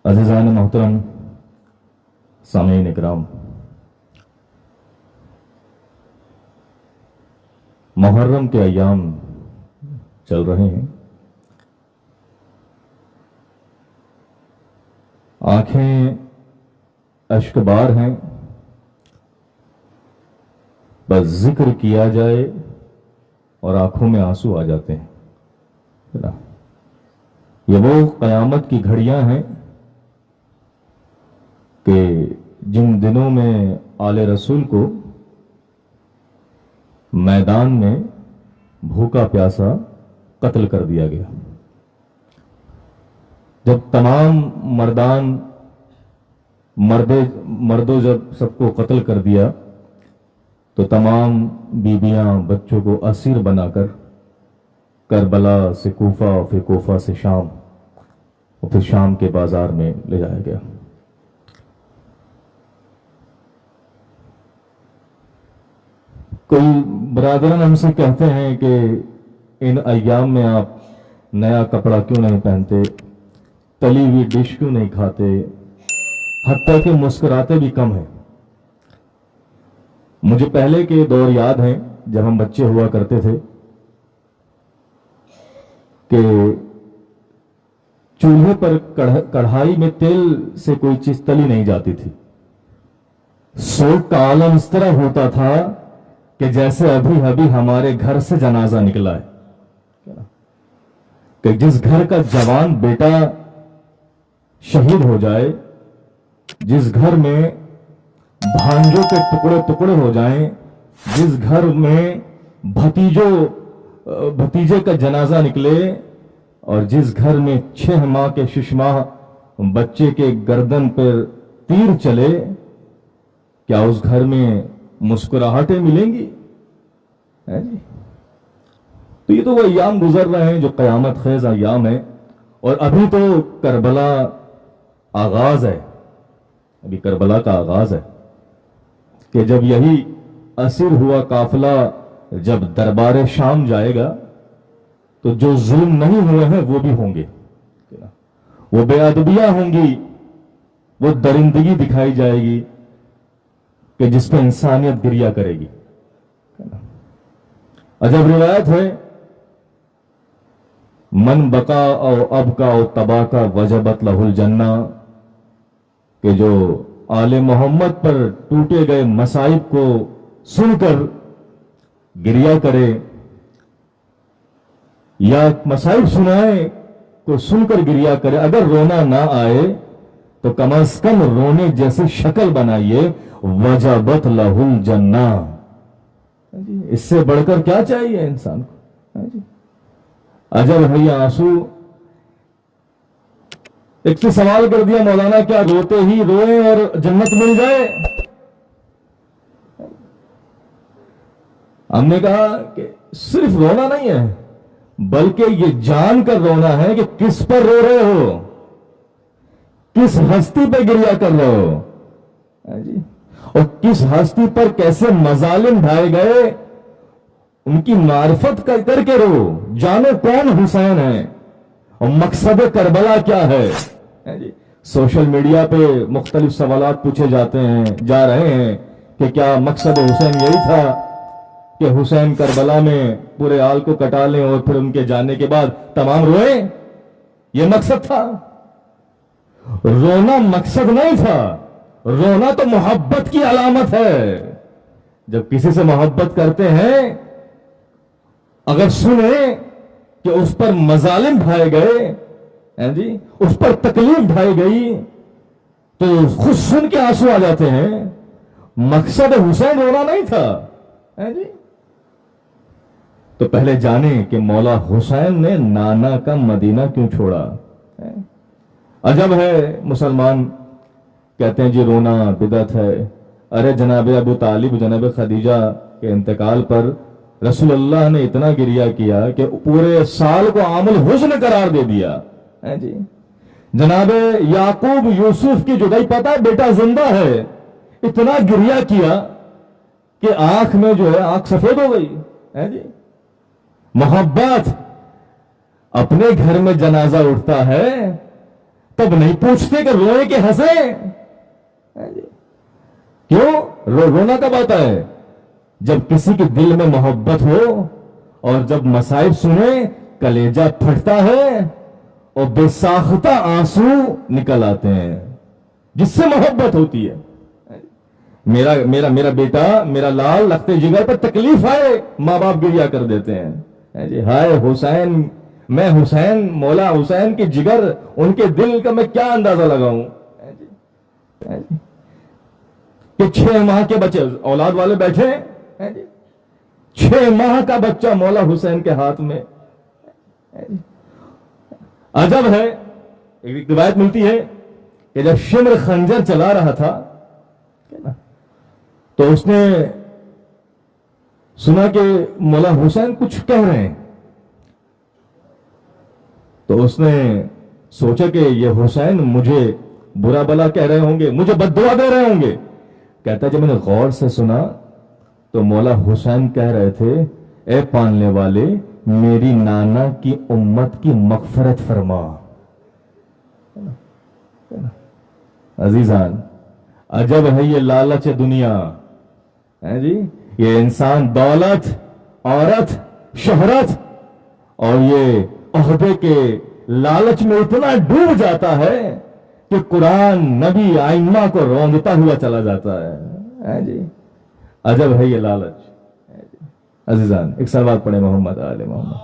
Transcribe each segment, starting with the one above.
अज़ीज़ान मोहतरम, सामीन इकराम, मुहर्रम के अय्याम चल रहे हैं। आंखें अश्कबार हैं, बस जिक्र किया जाए और आंखों में आंसू आ जाते हैं। ये वो क़यामत की घड़ियां हैं कि जिन दिनों में आले रसूल को मैदान में भूखा प्यासा कत्ल कर दिया गया। जब तमाम मर्दों जब सबको कत्ल कर दिया तो तमाम बीबियां बच्चों को असीर बनाकर करबला से कूफा, फिर कूफा से शाम और फिर शाम के बाजार में ले जाया गया। कोई बरादरान हमसे कहते हैं कि इन अय्याम में आप नया कपड़ा क्यों नहीं पहनते, तली हुई डिश क्यों नहीं खाते, हत्ता कि मुस्कुराते भी कम हैं। मुझे पहले के दौर याद हैं जब हम बच्चे हुआ करते थे कि चूल्हे पर कढ़ाई में तेल से कोई चीज तली नहीं जाती थी। सोग का आलम इस तरह होता था कि जैसे अभी अभी हमारे घर से जनाजा निकला है, कि जिस घर का जवान बेटा शहीद हो जाए, जिस घर में भांजों के टुकड़े टुकड़े हो जाएं, जिस घर में भतीजे का जनाजा निकले और जिस घर में 6 माह के शिशुमाह बच्चे के गर्दन पर तीर चले, क्या उस घर में मुस्कुराहटें मिलेंगी? है जी। तो ये तो वो अय्याम गुजर रहे हैं जो क़यामत ख़ेज़ अय्याम है। और अभी तो करबला आगाज है, अभी करबला का आगाज है कि जब यही असीर हुआ काफिला जब दरबार शाम जाएगा तो जो जुल्म नहीं हुए हैं वो भी होंगे, वो बेअदबियां होंगी, वो दरिंदगी दिखाई जाएगी कि जिस पे इंसानियत गिरिया करेगी। अजब रिवायत है, मन बका और अबका और तबाका वजबत लहुल जन्ना, कि जो आले मोहम्मद पर टूटे गए मसाइब को सुनकर गिरिया करे या मसाइब सुनाए को सुनकर गिरिया करे, अगर रोना ना आए तो कम अज कम रोने जैसी शक्ल बनाइए, वजबत लहुल जन्ना। इससे बढ़कर क्या चाहिए इंसान को? अजब है ये आंसू। एक से सवाल कर दिया, मौलाना क्या रोते ही रोए और जन्नत मिल जाए? हमने कहा कि सिर्फ रोना नहीं है, बल्कि ये जानकर रोना है कि किस पर रो रहे हो, किस हस्ती पर गिरिया कर रहे हो जी, और किस हस्ती पर कैसे मजालिम ढाए गए, उनकी मार्फत करके रो। जानो कौन हुसैन है और मकसद करबला क्या है जी। सोशल मीडिया पे मुख्तलिफ सवालात पूछे जा रहे हैं कि क्या मकसद हुसैन यही था कि हुसैन करबला में पूरे आल को कटा लें और फिर उनके जाने के बाद तमाम रोए? ये मकसद था? रोना मकसद नहीं था, रोना तो मोहब्बत की अलामत है। जब किसी से मोहब्बत करते हैं, अगर सुने कि उस पर मजालिम ढाए गए हैं जी, उस पर तकलीफ ढाई गई, तो खुद सुन के आंसू आ जाते हैं। मकसद हुसैन रोना नहीं था है जी। तो पहले जाने कि मौला हुसैन ने नाना का मदीना क्यों छोड़ा है? अजब है, मुसलमान कहते हैं जी रोना बिदअत है। अरे जनाब अबू तालिब, जनाब खदीजा के इंतकाल पर रसूलुल्लाह ने इतना गिरिया किया कि पूरे साल को आमुल हुस्न करार दे दिया है जी। जनाब याकूब यूसुफ की जुदाई, पता है बेटा जिंदा है, इतना गिरिया किया कि आंख में जो है आंख सफेद हो गई है जी। मोहब्बत, अपने घर में जनाजा उठता है तब नहीं पूछते कि रोए कि हंसे। क्यों? रोना कब आता है? जब किसी के दिल में मोहब्बत हो और जब मसाइब सुने कलेजा फटता है और बेसाख्ता आंसू निकल आते हैं, जिससे मोहब्बत होती है। मेरा मेरा मेरा बेटा, मेरा लाल लगते जिगर पर तकलीफ आए, माँ बाप गिरिया कर देते हैं जी, हाय हुसैन, मैं हुसैन, मौला हुसैन की जिगर, उनके दिल का मैं क्या अंदाजा लगाऊं कि 6 माह के बच्चे औलाद वाले बैठे हैं जी, 6 माह का बच्चा मौला हुसैन के हाथ में। अजब है, एक रिवायत मिलती है कि जब शिम्र खंजर चला रहा था तो उसने सुना कि मौला हुसैन कुछ कह रहे हैं, तो उसने सोचा कि ये हुसैन मुझे बुरा भला कह रहे होंगे, मुझे बद्दुआ दे रहे होंगे। कहता जब मैंने गौर से सुना तो मौला हुसैन कह रहे थे, ए पालने वाले, मेरी नाना की उम्मत की मगफरत फरमा। अजीजान, अजब है ये लालच दुनिया है जी। ये इंसान दौलत, औरत, शोहरत और ये ओहदे के लालच में इतना डूब जाता है कि कुरान, नबी, आइम्मा को रौंदता हुआ चला जाता है जी। अजब है ये लालच। अजीजान, एक सलवात पढ़े, मोहम्मद आले मोहम्मद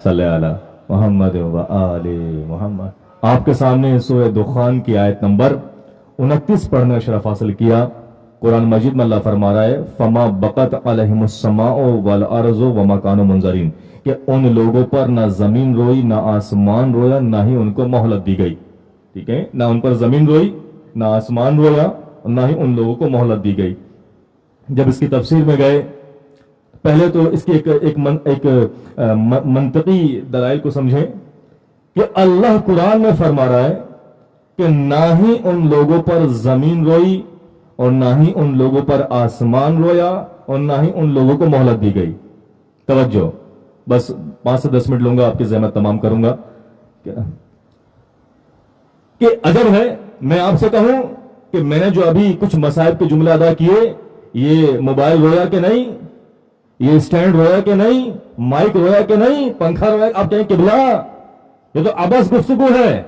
सल्लल्लाहु अलैहि मोहम्मद व आले मोहम्मद। आपके सामने सूरह दुखान की आयत नंबर 29 पढ़ने का शरफ हासिल किया। कुरान मजीद में अल्लाह फरमा रहा है, फमा बकत अलैहिमुस्समाउ वल अर्ज़ु वमा कानू मुनज़रीन, कि उन लोगों पर ना जमीन रोई, ना आसमान रोया, ना ही उनको मोहलत दी गई। ठीक है, ना उन पर जमीन रोई, ना आसमान रोया, और ना ही उन लोगों को मोहलत दी गई। जब इसकी तफसीर में गए, पहले तो इसकी एक मंतकी दलाइल को समझें कि अल्लाह कुरान में फरमा रहा है कि ना ही उन लोगों पर जमीन रोई और ना ही उन लोगों पर आसमान रोया और ना ही उन लोगों को मोहलत दी गई। तवज्जो, बस 5 से 10 मिनट लूंगा, आपकी ज़हमत तमाम करूंगा। कि अजब है, मैं आपसे कहूं कि मैंने जो अभी कुछ मसाइब के जुमले अदा किए, ये मोबाइल रोया कि नहीं, ये स्टैंड रोया कि नहीं, माइक रोया कि नहीं, पंखा रोया, आप कहें किबला, ये तो अबस गुफ्तगू है,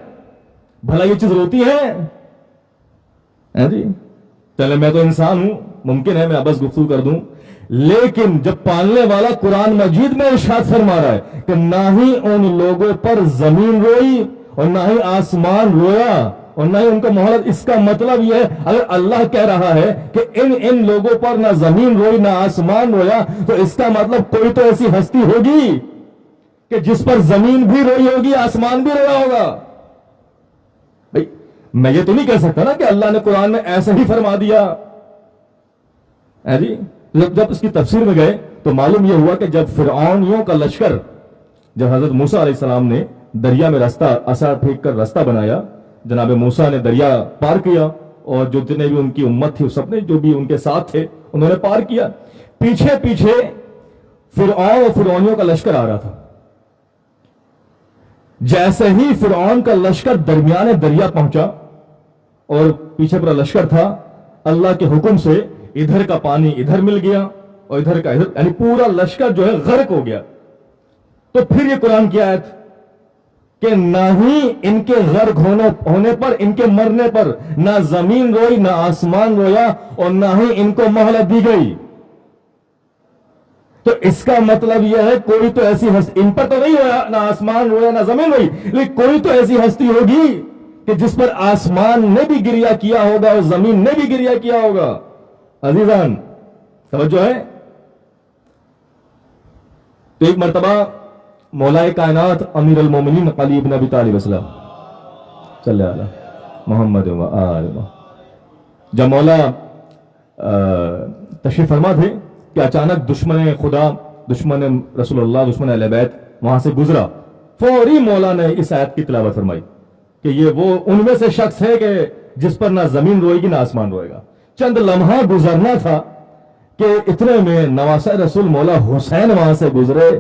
भला ये चीज रोती है जी। चले, मैं तो इंसान हूं, मुमकिन है मैं अबस गुफ्तगू कर दूं, लेकिन जब पालने वाला कुरान मजीद में इरशाद फरमा रहा है कि ना ही उन लोगों पर जमीन रोई और ना ही आसमान रोया और ना ही उनका मोहलत, इसका मतलब यह है, अगर अल्लाह कह रहा है कि इन लोगों पर ना जमीन रोई ना आसमान रोया, तो इसका मतलब कोई तो ऐसी हस्ती होगी कि जिस पर जमीन भी रोई होगी, आसमान भी रोया होगा। भाई मैं ये तो नहीं कह सकता ना कि अल्लाह ने कुरान में ऐसे ही फरमा दिया है जी। जब इसकी तफसीर में गए तो मालूम यह हुआ कि जब फिरऔनियों का लश्कर, जब हजरत मूसा अलैहिस्सलाम ने दरिया में रास्ता असा फेंक कर रास्ता बनाया, जनाब मूसा ने दरिया पार किया और जो जितने भी उनकी उम्मत थी, सबने जो भी उनके साथ थे उन्होंने पार किया। पीछे पीछे फिरऔन और फिरौनियों का लश्कर आ रहा था। जैसे ही फिरऔन का लश्कर दरमियाने दरिया पहुंचा और पीछे पूरा लश्कर था, अल्लाह के हुक्म से इधर का पानी इधर मिल गया और इधर का इधर, यानी पूरा लश्कर जो है गर्क हो गया। तो फिर ये कुरान की आयत कि ना ही इनके गर्क होने पर, इनके मरने पर ना जमीन रोई ना आसमान रोया और ना ही इनको मोहलत दी गई। तो इसका मतलब यह है कोई तो ऐसी हस्ती, इन पर तो नहीं रोया, ना आसमान रोया ना जमीन रोई, लेकिन कोई तो ऐसी हस्ती होगी कि जिस पर आसमान ने भी गिरिया किया होगा और जमीन ने भी गिरिया किया होगा। अजीजान समझो है। तो एक मर्तबा मौलाए कायनात अमीर अल मोमिनीन अली इब्न अबी तालिब सल्लल्लाहु अलैहि मोहम्मद व आल, जब मौला तशरीफ फरमा थे कि अचानक दुश्मन खुदा, दुश्मन रसूलुल्लाह, दुश्मन अहले बैत वहां से गुजरा। फौरी मौला ने इस आयत की तिलावत फरमाई कि ये वो उनमें से शख्स है कि जिस पर ना जमीन रोएगी ना आसमान रोएगा। चंद लम्हा गुजरना था कि इतने में नवासा रसूल मौला हुसैन वहां से गुजरे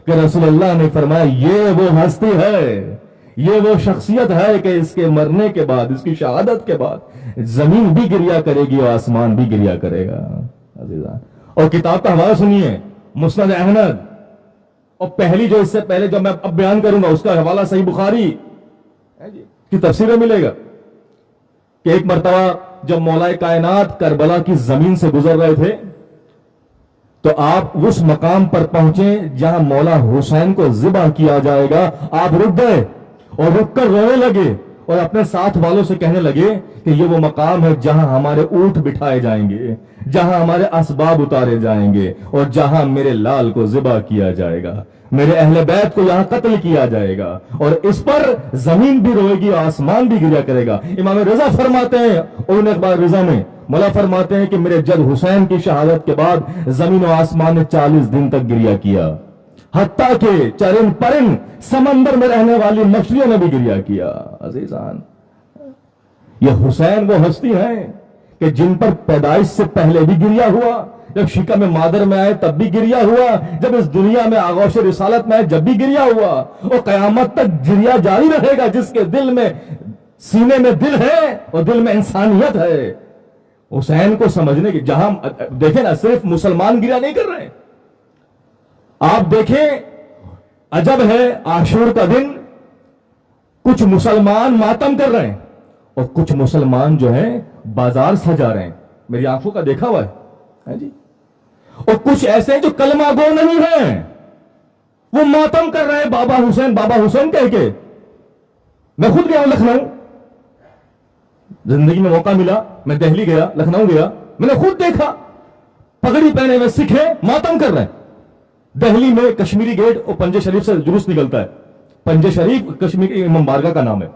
कि रसूलुल्लाह ने फरमाया, ये वो हस्ती है, یہ وہ شخصیت ہے کہ اس کے مرنے کے بعد، اس کی شہادت کے بعد زمین بھی گریا کرے گی اور آسمان بھی گریا کرے گا عزیزان۔ اور کتاب کا حوالہ سنیے، مسند احمد، اور پہلی جو اس سے پہلے جو میں اب بیان کروں گا اس کا حوالہ صحیح بخاری کی تفسیر میں ملے گا کہ ایک مرتبہ جب مولا کائنات کربلا کی زمین سے گزر رہے تھے تو آپ اس مقام پر پہنچے جہاں مولا حسین کو ذبح کیا جائے گا۔ آپ رک گئے اور رک کر رونے لگے اور اپنے ساتھ والوں سے کہنے لگے کہ یہ وہ مقام ہے جہاں ہمارے اونٹ بٹھائے جائیں گے، جہاں ہمارے اسباب اتارے جائیں گے، اور جہاں میرے لال کو ذبح کیا جائے گا، میرے اہل بیت کو یہاں قتل کیا جائے گا، اور اس پر زمین بھی روئے گی اور آسمان بھی گریا کرے گا۔ امام رضا فرماتے ہیں، اور اخبار رضا میں مولا فرماتے ہیں کہ میرے جد حسین کی شہادت کے بعد زمین و آسمان نے 40 دن تک گریا کیا، حتیٰ کہ چرند پرند سمندر میں رہنے والی مچھلیوں نے بھی گریا کیا۔ عزیزان، یہ حسین وہ ہستی ہیں کہ جن پر پیدائش سے پہلے بھی گریا ہوا، جب شکم مادر میں آئے تب بھی گریا ہوا، جب اس دنیا میں آغوش رسالت میں آئے جب بھی گریا ہوا، اور قیامت تک گریا جاری رہے گا جس کے دل میں، سینے میں دل ہے اور دل میں انسانیت ہے۔ حسین کو سمجھنے کی، جہاں دیکھیں نا، صرف مسلمان گریا نہیں کر رہے ہیں، آپ دیکھیں عجب ہے، عاشور کا دن کچھ مسلمان ماتم کر رہے ہیں اور کچھ مسلمان جو ہیں بازار سجا رہے ہیں، میری آنکھوں کا دیکھا ہوا ہے جی، اور کچھ ایسے جو کلمہ گو نہیں ہیں، وہ ماتم کر رہے ہیں بابا حسین کہہ کے۔ میں خود گیا ہوں لکھنؤ، زندگی میں موقع ملا، میں دہلی گیا، لکھنؤ گیا، میں نے خود دیکھا پگڑی پہنے ہوئے سکھ ہیں ماتم کر رہے ہیں۔ دہلی میں کشمیری گیٹ اور پنجے شریف سے جلوس نکلتا ہے، پنجے شریف کشمیری امام بارگاہ کا نام ہے،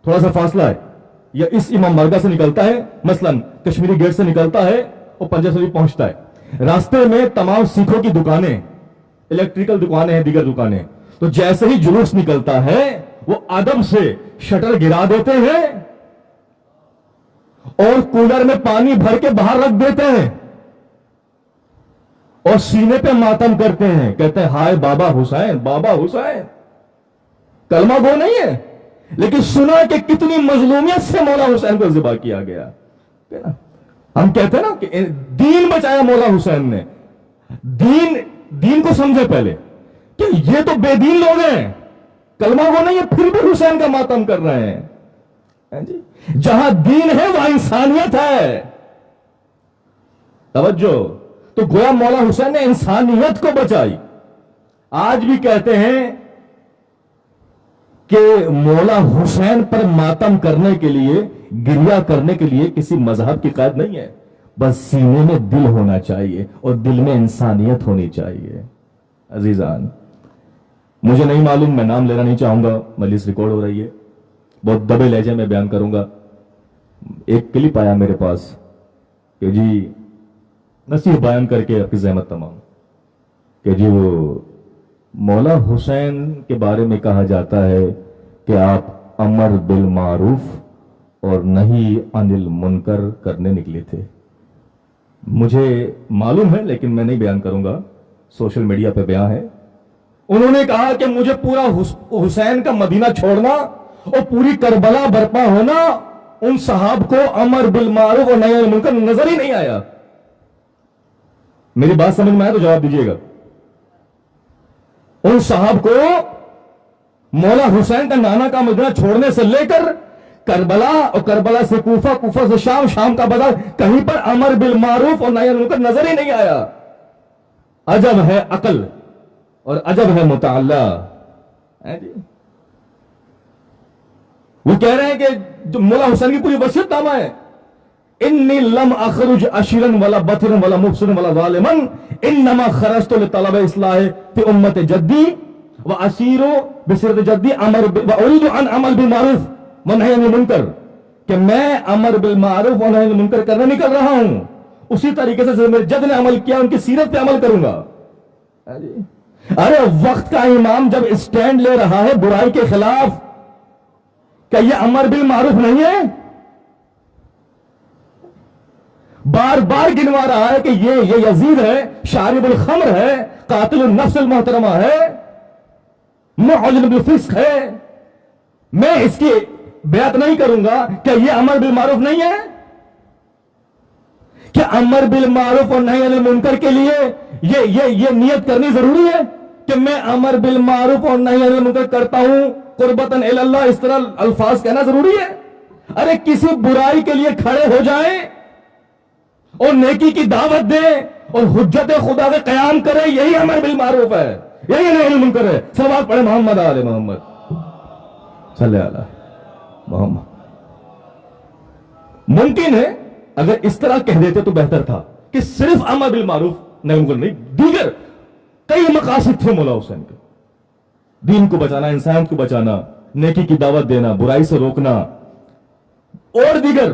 تھوڑا سا فاصلہ ہے، یا اس امام بارگاہ سے نکلتا ہے، مثلا کشمیری گیٹ سے نکلتا ہے اور پنجے شریف پہنچتا ہے۔ راستے میں تمام سکھوں کی دکانیں، الیکٹریکل دکانیں ہیں، دیگر دکانیں، تو جیسے ہی جلوس نکلتا ہے وہ ادب سے شٹر گرا دیتے ہیں اور کولر میں پانی بھر کے باہر رکھ دیتے ہیں اور سینے پہ ماتم کرتے ہیں، کہتے ہیں ہائے بابا حسین، بابا حسین۔ کلمہ گو نہیں ہے، لیکن سنا کہ کتنی مظلومیت سے مولا حسین کو ذبح کیا گیا۔ ہم کہتے ہیں نا کہ دین بچایا مولا حسین نے، دین کو سمجھے پہلے کہ یہ تو بے دین لوگ ہیں، کلمہ گو نہیں ہے، پھر بھی حسین کا ماتم کر رہے ہیں جی۔ جہاں دین ہے وہاں انسانیت ہے، توجہ۔ تو گویا مولا حسین نے انسانیت کو بچائی۔ آج بھی کہتے ہیں کہ مولا حسین پر ماتم کرنے کے لیے، گریا کرنے کے لیے کسی مذہب کی قید نہیں ہے، بس سینے میں دل ہونا چاہیے اور دل میں انسانیت ہونی چاہیے۔ عزیزان، مجھے نہیں معلوم، میں نام لینا نہیں چاہوں گا، مجلس ریکارڈ ہو رہی ہے، بہت دبے لہجے میں بیان کروں گا۔ ایک کلپ آیا میرے پاس کہ جی نصیحت بیان کر کے آپ کی زحمت تمام، کہ جی وہ مولا حسین کے بارے میں کہا جاتا ہے کہ آپ امر بالمعروف اور نہی عن المنکر کرنے نکلے تھے۔ مجھے معلوم ہے لیکن میں نہیں بیان کروں گا، سوشل میڈیا پہ بیان ہے۔ انہوں نے کہا کہ مجھے پورا حسین کا مدینہ چھوڑنا اور پوری کربلا برپا ہونا، ان صحاب کو امر بالمعروف اور نہی عن المنکر نظر ہی نہیں آیا۔ میری بات سمجھ میں آیا تو جواب دیجیے گا۔ ان صحاب کو مولا حسین کا نانا کا مدینہ چھوڑنے سے لے کر کربلا، اور کربلا سے کوفہ، کوفہ سے شام، شام کا بازار، کہیں پر امر بالمعروف اور نہی عن المنکر نظر ہی نہیں آیا۔ عجب ہے عقل اور عجب ہے مطالعہ۔ وہ کہہ رہے ہیں کہ جو مولا حسین کی پوری وصیت نامہ ہے، انی لم اخرج اشرا ولا بطرا ولا مفسدا ولا ظالما انما خرجت لطلب اصلاح فی امت جدی واسیر بسرت جدی واريد ان عمل بالمعروف ونهی عن المنکر، کہ میں امر بالمعروف و نہی عن المنکر کرنے نکل رہا ہوں، اسی طریقے سے میرے جد نے عمل کیا ان کی سیرت پہ عمل کروں گا۔ ارے وقت کا امام جب اسٹینڈ لے رہا ہے برائی کے خلاف، کیا یہ امر بالمعروف نہیں ہے؟ بار بار گنوا رہا ہے کہ یہ یزید ہے، شارب الخمر ہے، قاتل النفس المحترمہ ہے، معلن بالفسق ہے، میں اس کی بیعت نہیں کروں گا. کیا یہ امر بالمعروف نہیں ہے؟ کیا امر بالمعروف اور نہی عن المنکر کے لیے یہ نیت کرنی ضروری ہے کہ میں امر بالمعروف اور نہی عن المنکر کرتا ہوں قربتاً الی اللہ؟ اس طرح الفاظ کہنا ضروری ہے؟ ارے کسی برائی کے لیے کھڑے ہو جائیں اور نیکی کی دعوت دیں اور حجت خدا کے قیام کریں, یہی امر بالمعروف ہے, یہی نہی عن المنکر ہے. صلوات پڑھے محمد آل محمد صلی اللہ علیہ محمد. ممکن ہے اگر اس طرح کہہ دیتے تو بہتر تھا کہ صرف امر بالمعروف نہی عن المنکر نہیں, دیگر کئی مقاصد تھے مولا حسین کے. دین کو بچانا, انسان کو بچانا, نیکی کی دعوت دینا, برائی سے روکنا اور دیگر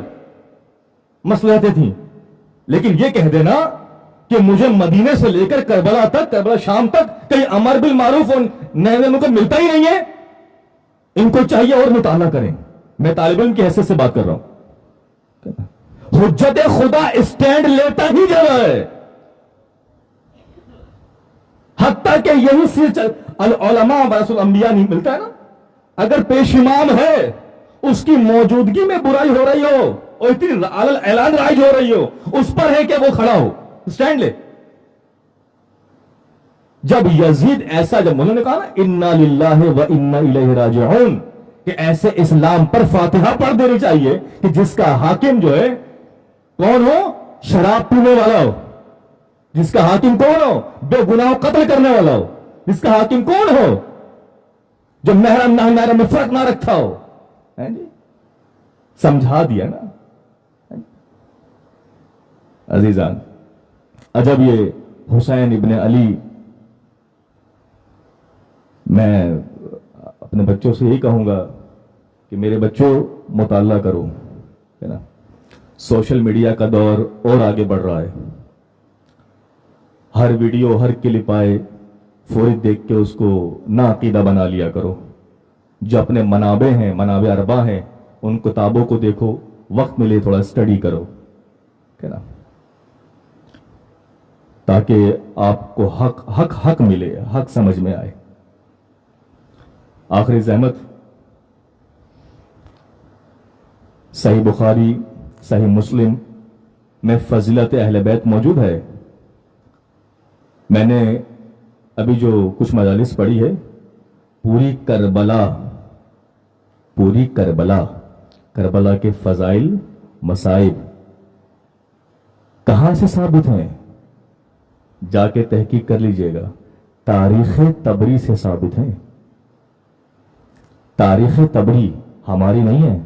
مصلحتیں تھیں. لیکن یہ کہہ دینا کہ مجھے مدینے سے لے کر کربلا تک, کربلا شام تک کہیں امر بالمعروف اور نہی عن المنکر ملتا ہی نہیں ہے. ان کو چاہیے اور مطالعہ کریں. میں طالب علم کی حیثیت سے بات کر رہا ہوں. حجت خدا اسٹینڈ لیتا ہی جا رہا ہے, حتیٰ کہ یہی العلماء ورثۃ الانبیاء نہیں ملتا ہے نا. اگر پیش امام ہے اس کی موجودگی میں برائی ہو رہی ہو اور اتنی اعلان رائج ہو رہی ہو, اس پر ہے کہ وہ کھڑا ہو, اسٹینڈ لے. جب یزید ایسا, جب انہوں نے کہا نا انا للہ و انا الیہ راجعون, کہ ایسے اسلام پر فاتحہ پڑھ دینی چاہیے کہ جس کا حاکم جو ہے کون ہو؟ شراب پینے والا ہو. جس کا حاکم کون ہو؟ بے گناہ قتل کرنے والا ہو. جس کا حاکم کون ہو؟ جو محرم نہ محرم میں فرق نہ رکھتا ہو. سمجھا دیا نا عزیزان. عجب یہ حسین ابن علی. میں اپنے بچوں سے یہی کہوں گا کہ میرے بچوں مطالعہ کرو, ہے نا. سوشل میڈیا کا دور اور آگے بڑھ رہا ہے. ہر ویڈیو, ہر کلپ آئے فوری دیکھ کے اس کو ناعقیدہ بنا لیا کرو. جو اپنے منابع ہیں, منابع اربا ہیں, ان کتابوں کو دیکھو, وقت ملے تھوڑا اسٹڈی کرو, ہے نا, تاکہ آپ کو حق ملے, حق سمجھ میں آئے. آخری زحمت, صحیح بخاری, صحیح مسلم میں فضیلت اہل بیت موجود ہے. میں نے ابھی جو کچھ مجالس پڑھی ہے, پوری کربلا کے فضائل, مصائب کہاں سے ثابت ہیں؟ جا کے تحقیق کر لیجئے گا. تاریخ طبری سے ثابت ہیں. تاریخ طبری ہماری نہیں ہے.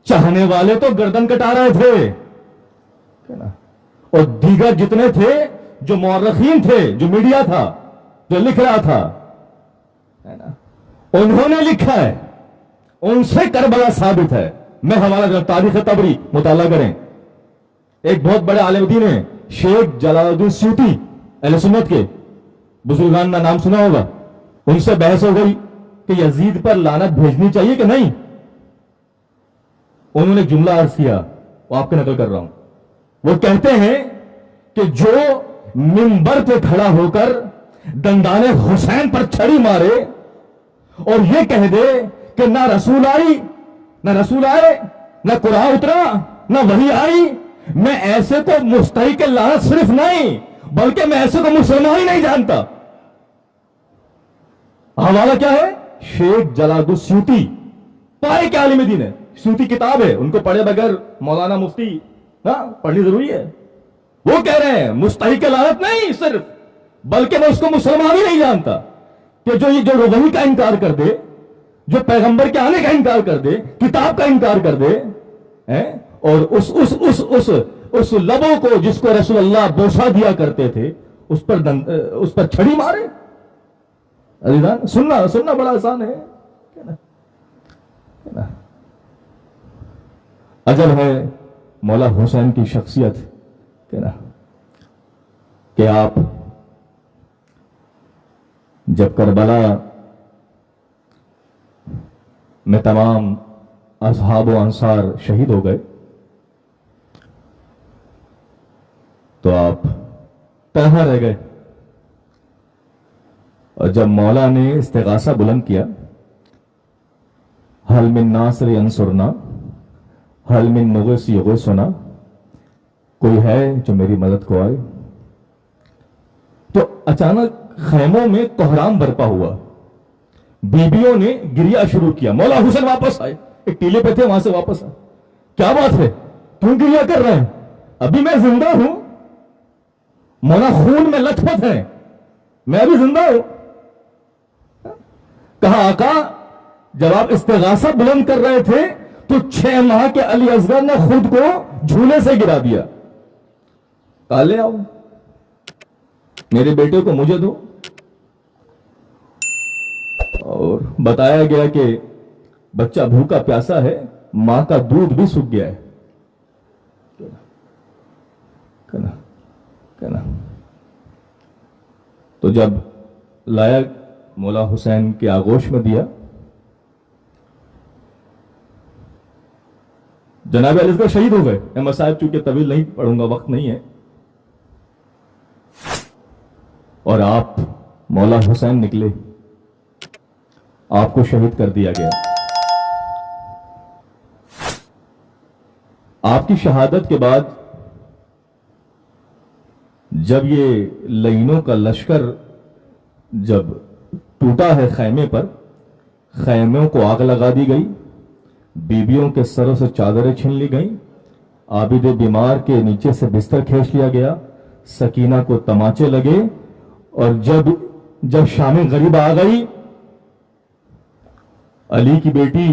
چاہنے والے تو گردن کٹا رہے تھے, اور دیگر جتنے تھے جو مورخین تھے, جو میڈیا تھا, جو لکھ رہا تھا, انہوں نے لکھا ہے, ان سے کربلا ثابت ہے. میں حوالہ تاریخ طبری مطالعہ کریں. ایک بہت بڑے عالم دین ہیں شیخ جلال الدین سیوطی, اہل سنت کے بزرگان کا نام سنا ہوگا. ان سے بحث ہو گئی کہ یزید پر لعنت بھیجنی چاہیے کہ نہیں. انہوں نے جملہ عرض کیا, وہ آپ کے نقل کر رہا ہوں. وہ کہتے ہیں کہ جو منبر پہ کھڑا ہو کر دندان حسین پر چھڑی مارے اور یہ کہہ دے کہ نہ رسول آئے, نہ قرآن اترا, نہ وحی آئی, میں ایسے کو مستحق لعنت صرف نہیں بلکہ میں ایسے کو مسلمان ہی نہیں جانتا. حوالہ کیا ہے؟ شیخ جلال الدین سیوطی, پائے کے عالم دین ہے. سیوطی کتاب ہے, ان کو پڑھے بغیر مولانا مفتی پڑھنی ضروری ہے. وہ کہہ رہے ہیں مستحق لعنت نہیں صرف, بلکہ میں اس کو مسلمان ہی نہیں جانتا. کہ جو وحی کا انکار کر دے, جو پیغمبر کے آنے کا انکار کر دے, کتاب کا انکار کر دے, اور اس لبوں کو جس کو رسول اللہ بوسا دیا کرتے تھے اس پر چھڑی مارے. عزیزان, سننا بڑا آسان ہے. عجب ہے مولا حسین کی شخصیت, کہ آپ جب کربلا میں تمام اصحاب و انصار شہید ہو گئے تو آپ تنہا رہ گئے, اور جب مولا نے استغاثہ بلند کیا हल मिन नासिर यंसुरना हल मिन मुग़ीस युग़ीसुना, कोई है जो मेरी मदद को आए। तो अचानक खैमों में कोहराम बरपा हुआ, बीबियों ने गिरिया शुरू किया। मौला हुसैन वापस आए, एक टीले पे थे, वहां से वापस आए। क्या बात है, क्यों गिरिया कर रहे हैं? अभी मैं जिंदा हूं, मौला खून में लथपथ है, मैं अभी जिंदा हूं। कहा आका, जब आप इस्तिगासा बुलंद कर रहे थे तो 6 माह के अली असगर ने खुद को झूले से गिरा दिया। कहा ले आओ, मेरे बेटे को मुझे दो। और बताया गया कि बच्चा भूखा प्यासा है, मां का दूध भी सूख गया है। कहना तो जब लाया, मौला हुसैन के आगोश में दिया। जनाब अली शहीद हो गए। अहमद साहब चूंकि तवील नहीं पढ़ूंगा, वक्त नहीं है। और आप मौला हुसैन निकले, आपको शहीद कर दिया गया। आपकी शहादत के बाद जब ये लईनों का लश्कर जब टूटा है खैमे पर, खैमों को आग लगा दी गई, बीबियों के सरों से चादरें छीन ली गई, आबिद बीमार के नीचे से बिस्तर खींच लिया गया, सकीना को तमाचे लगे। और जब शामी गरीब आ गई, अली की बेटी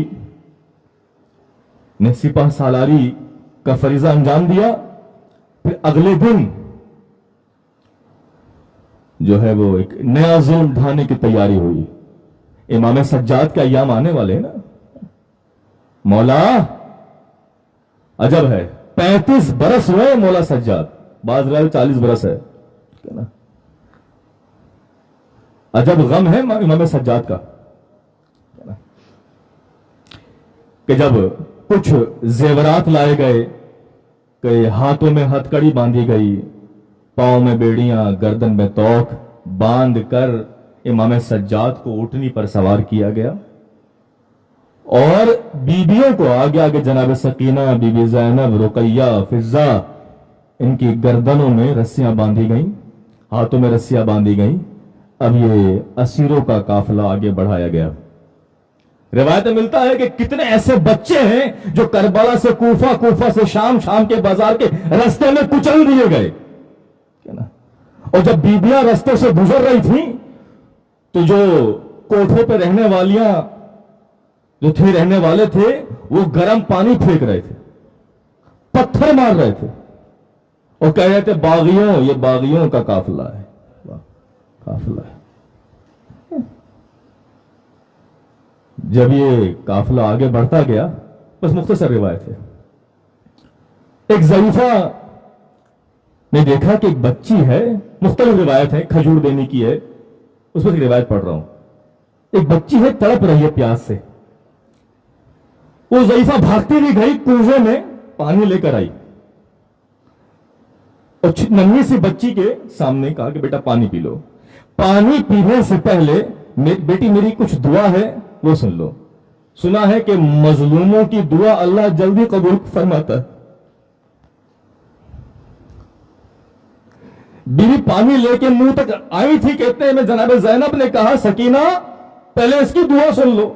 ने सिपाह सालारी का फरीजा अंजाम दिया। फिर अगले दिन जो है वो एक नया जुल्म ढाने की तैयारी हुई। इमाम सज्जाद के अय्याम आने वाले हैं ना। मौला अजब है, 35 बरस हुए मौला सज्जाद, बाज रहा 40 बरस है ना। अजब गम है इमाम सज्जाद का कि जब कुछ जेवरात लाए गए, कि हाथों में हथकड़ी बांधी गई, पांव में बेड़ियां, गर्दन में तौक बांध कर इमाम सज्जाद को ऊँटनी पर सवार किया गया। और बीबियों को आगे आगे जनाब सकीना, बीबी ज़ैनब, रुकैया, फिजा, इनकी गर्दनों में रस्सियां बांधी गईं, हाथों में रस्सियां बांधी गईं। अब ये असीरों का काफिला आगे बढ़ाया गया। रिवायत में मिलता है कि कितने ऐसे बच्चे हैं जो करबला से कूफा, कूफा से शाम, शाम के बाजार के रास्ते में कुचल दिए गए। और जब बीबियां रास्ते से गुजर रही थी तो जो कोठों पे रहने वालियां जो थे, रहने वाले थे, वो गर्म पानी फेंक रहे थे, पत्थर मार रहे थे और कह रहे थे बागियों, ये बागियों का काफिला है, काफिला है। जब ये काफिला आगे बढ़ता गया, बस मुख्तसर रिवायत है, एक ज़ईफा ने देखा कि एक बच्ची है, मुख्तलिफ रिवायत है, खजूर देने की है, उस पर रिवायत पढ़ रहा हूं। एक बच्ची है, तड़प रही है प्यास से। वो ज़ईफा भागती हुई गई, कुएं में पानी लेकर आई और नन्ही सी बच्ची के सामने कहा कि बेटा पानी पी लो। पानी पीने से पहले बेटी मेरी कुछ दुआ है वो सुन लो। सुना है कि मजलूमों की दुआ अल्लाह जल्दी कबूल फरमाता है। बीवी पानी लेके मुंह तक आई थी, कहते हैं मैं जनाब ज़ैनब ने कहा सकीना पहले इसकी दुआ सुन लो।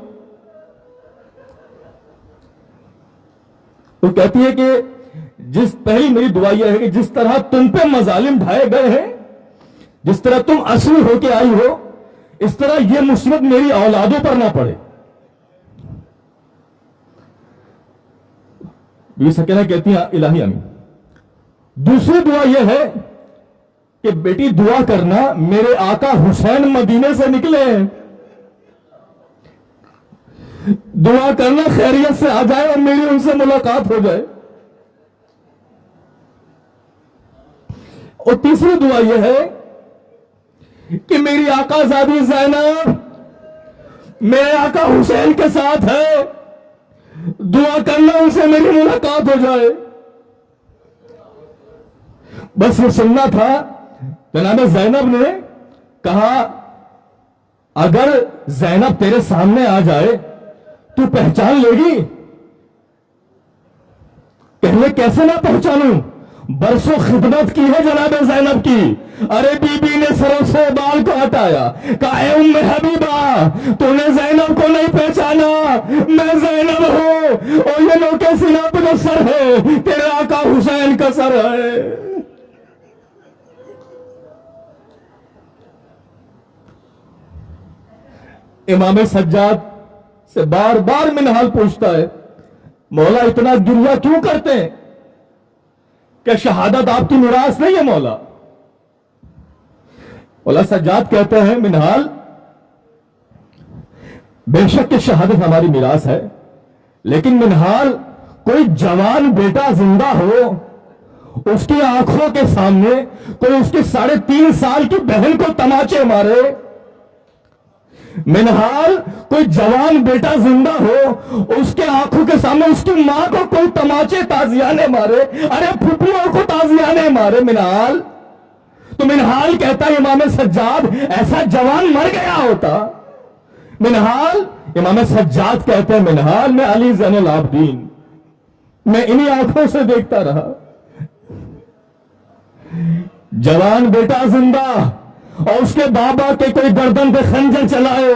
तो कहती है कि पहली मेरी दुआ यह है कि जिस तरह तुम पे मजालिम ढाए गए हैं, जिस तरह तुम असली होके आई हो, इस तरह यह मुसीबत मेरी औलादों पर ना पड़े। बीवी सकीना कहती है इलाही अमीन। दूसरी दुआ यह है कि बेटी दुआ करना मेरे आका हुसैन मदीने से निकले, दुआ करना खैरियत से आ जाए और मेरी उनसे मुलाकात हो जाए। और तीसरी दुआ यह है कि मेरी आका ज़ादी ज़ैनब मेरे आका हुसैन के साथ है, दुआ करना उनसे मेरी मुलाकात हो जाए। बस ये सुनना था। जनाब ज़ैनब ने कहा अगर ज़ैनब तेरे सामने आ जाए تو پہچان لے گی؟ کہنے کیسے نہ پہچانوں، برسوں خدمت کی ہے جناب زینب کی۔ ارے بی بی نے سروں سے بال کو ہٹایا، کہا اے ام حبیبہ تو نے زینب کو نہیں پہچانا، میں زینب ہوں، اور یہ نوکے سینہ پہ جو سر ہے تیرے آقا حسین کا سر ہے۔ امام سجاد سے بار بار منہال پوچھتا ہے، مولا اتنا گریہ کیوں کرتے ہیں؟ کہ شہادت آپ کی میراث نہیں ہے مولا؟ مولا سجاد کہتے ہیں منہال، بے شک کہ شہادت ہماری میراث ہے، لیکن منہال کوئی جوان بیٹا زندہ ہو، اس کی آنکھوں کے سامنے کوئی اس کی 3.5 سال کی بہن کو تماچے مارے، منہال کوئی جوان بیٹا زندہ ہو، اس کے آنکھوں کے سامنے اس کی ماں کو کوئی تماچے تازیانے مارے، ارے پھپھیوں کو تازیانے مارے منہال، تو منہال کہتا ہے امام سجاد ایسا جوان مر گیا ہوتا۔ منہال، امام سجاد کہتے ہیں منہال میں علی زین العابدین، میں انہی آنکھوں سے دیکھتا رہا، جوان بیٹا زندہ اور اس کے بابا کے کوئی گردن پہ خنجر چلائے۔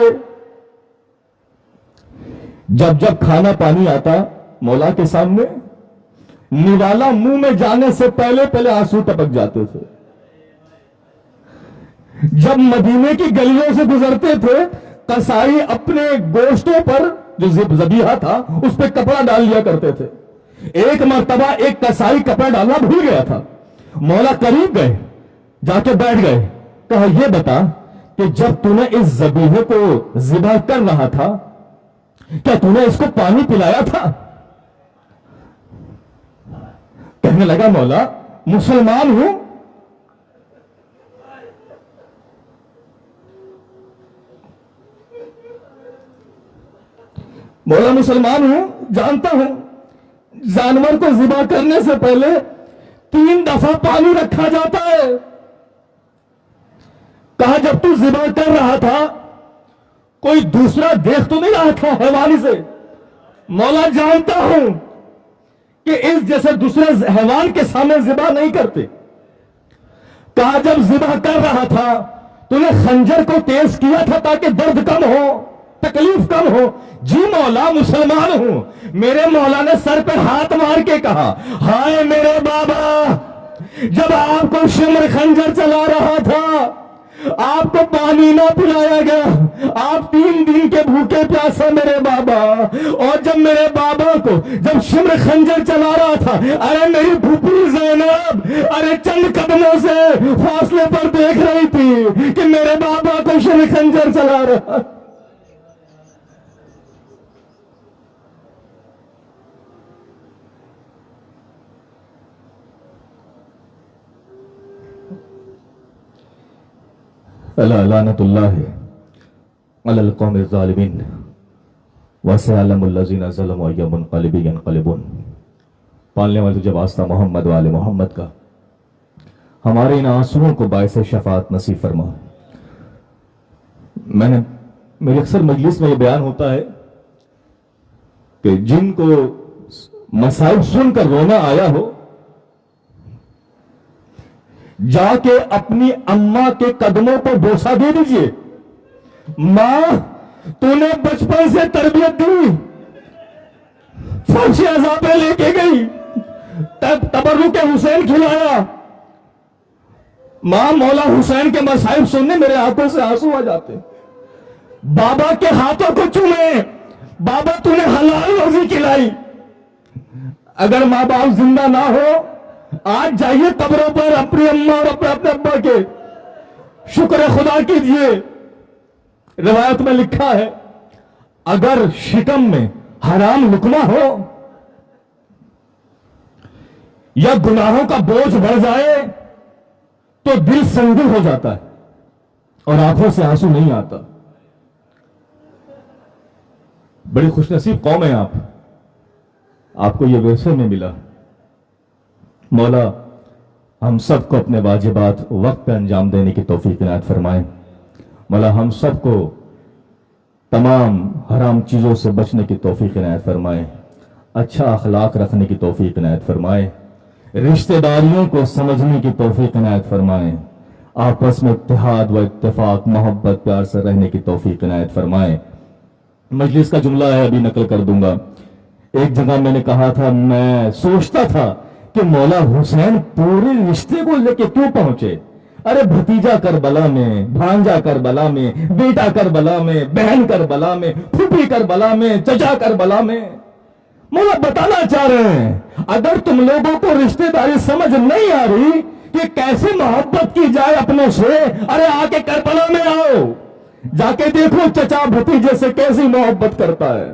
جب جب کھانا پانی آتا مولا کے سامنے، نوالا منہ میں جانے سے پہلے آنسو ٹپک جاتے تھے۔ جب مدینے کی گلیوں سے گزرتے تھے، قصائی اپنے گوشتوں پر جو ذبیحہ تھا اس پہ کپڑا ڈال لیا کرتے تھے۔ ایک مرتبہ ایک قصائی کپڑا ڈالنا بھول گیا تھا، مولا قریب گئے، جا کے بیٹھ گئے، کہا یہ بتا کہ جب تو نے اس ذبیحے کو ذبح کر رہا تھا کیا تو نے اس کو پانی پلایا تھا؟ کہنے لگا مولا مسلمان ہوں، مولا مسلمان ہوں، جانتا ہوں جانور کو ذبح کرنے سے پہلے 3 دفعہ پانی رکھا جاتا ہے۔ کہا جب تو ذبح کر رہا تھا کوئی دوسرا دیکھ تو نہیں رہا تھا حیوانی سے؟ مولا جانتا ہوں کہ اس جیسے دوسرے حیوان کے سامنے ذبح نہیں کرتے۔ کہا جب ذبح کر رہا تھا تو نے خنجر کو تیز کیا تھا تاکہ درد کم ہو، تکلیف کم ہو؟ جی مولا مسلمان ہوں۔ میرے مولا نے سر پہ ہاتھ مار کے کہا ہائے میرے بابا، جب آپ کو شمر خنجر چلا رہا تھا، آپ کو پانی نہ پلایا گیا، آپ 3 دن کے بھوکے پیاسے میرے بابا، اور جب میرے بابا کو جب شمر خنجر چلا رہا تھا، ارے میری پھوپھی زینب ارے چند قدموں سے فاصلے پر دیکھ رہی تھی کہ میرے بابا کو شمر خنجر چلا رہا۔ لعنت اللہ علی القوم الظالمین وسيعلم الذین ظلموا ای منقلب ینقلبون۔ پالنے والے تجھے واسطہ محمد والے محمد کا، ہمارے ان آنسوؤں کو باعث شفاعت نصیب فرما۔ میری اکثر مجلس میں یہ بیان ہوتا ہے کہ جن کو مسائل سن کر رونا آیا ہو، جا کے اپنی اماں کے قدموں پر بوسہ دے دیجئے۔ ماں تو نے بچپن سے تربیت دی، فرش عذابیں لے کے گئی، تبرک حسین کھلایا۔ ماں مولا حسین کے مصائب سننے میرے ہاتھوں سے آنسو آ جاتے۔ بابا کے ہاتھوں کو چومے، بابا تو نے حلال روزی کھلائی۔ اگر ماں باپ زندہ نہ ہو، آج جائیے قبروں پر اپنی اماں اور اپنے ابا کے شکر خدا کیجئے۔ روایت میں لکھا ہے اگر شکم میں حرام لقمہ ہو یا گناہوں کا بوجھ بڑھ جائے تو دل سنگل ہو جاتا ہے اور آنکھوں سے آنسو نہیں آتا۔ بڑی خوش نصیب قوم ہے آپ کو یہ ورثے میں ملا۔ مولا ہم سب کو اپنے واجبات وقت پہ انجام دینے کی توفیق عنایت فرمائے۔ مولا ہم سب کو तमाम हराम चीजों से बचने की तौफीक इनायत फरमाए, अच्छा अखलाक रखने की तौफीक इनायत फरमाए, रिश्तेदारियों को समझने की तौफीक इनायत फरमाए, आपस में इत्तेहाद व इत्तेफाक मोहब्बत प्यार से रहने की तौफीक इनायत फरमाए। मजलिस का जुमला है, अभी नकल कर दूंगा। एक जगह मैंने कहा था, मैं सोचता था कि मौला हुसैन पूरे रिश्ते को लेके क्यों पहुंचे। अरे भतीजा करबला में, भांजा करबला में, बेटा करबला में, बहन करबला में, फूफी करबला में, चचा करबला में। मौला बताना चाह रहे हैं, अगर तुम लोगों को रिश्तेदारी समझ नहीं आ रही कि कैसे मोहब्बत की जाए अपनों से, अरे आके करबला में आओ, जाके देखो चचा भतीजे से कैसी मोहब्बत करता है,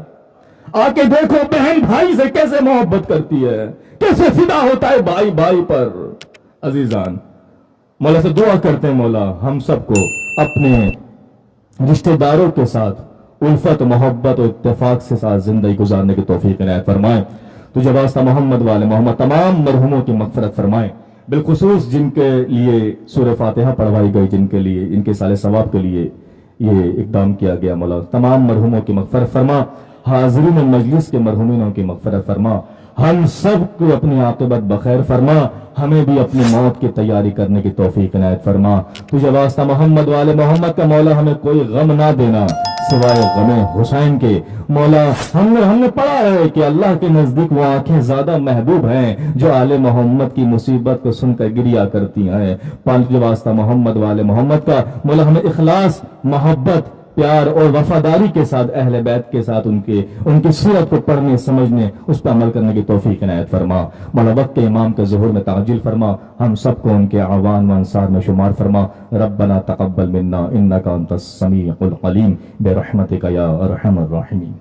आके देखो बहन भाई से कैसे मोहब्बत करती है, कैसे फिदा होता है भाई भाई पर। अजीजान, मौला से दुआ करते हैं, मौला हम सबको अपने रिश्तेदारों के साथ उल्फत मोहब्बत और इत्तेफाक से साथ जिंदगी गुजारने की तौफीक इनायत फरमाए। तुझे वास्ता मोहम्मद वाले मोहम्मद तमाम मरहुमों की मगफरत फरमाए, बिलखुसूस जिनके लिए सूरह फातिहा पढ़वाई गई, जिनके लिए इनके साले सवाब के लिए ये इकदाम किया गया, मौला तमाम मरहुमों की मगफरत फरमा, हाजिरीन मजलिस के मरहुमीनों की मगफरत फरमा, हम सब को अपनी आक़िबत बखैर फरमा, हमें भी अपनी मौत की तैयारी करने की तौफीक इनायत फरमा। तुझे वास्ता मोहम्मद वाले मोहम्मद का मौला हमें कोई गम ना देना सिवाय गमे हुसैन के। मौला हमने पढ़ा है कि अल्लाह के नजदीक वो आंखें ज्यादा महबूब हैं जो आले मोहम्मद की मुसीबत को सुनकर गिरिया करती हैं। तुझे वास्ता मोहम्मद वाले मोहम्मद का मौला हमें इखलास, मोहब्बत, प्यार और वफादारी के साथ अहले बैत के साथ उनकी सीरत को पढ़ने, समझने, उस पर अमल करने की तौफीक इनायत फरमा। मौला वक्त के इमाम के ज़ुहूर में ताजिल फरमा, हम सबको उनके आवान व अंसार में शुमार फरमा। रब्बना तक़ब्बल मिन्ना इन्नका अंतस समीउल अलीम बिरहमतिका या अरहमर राहिमीन।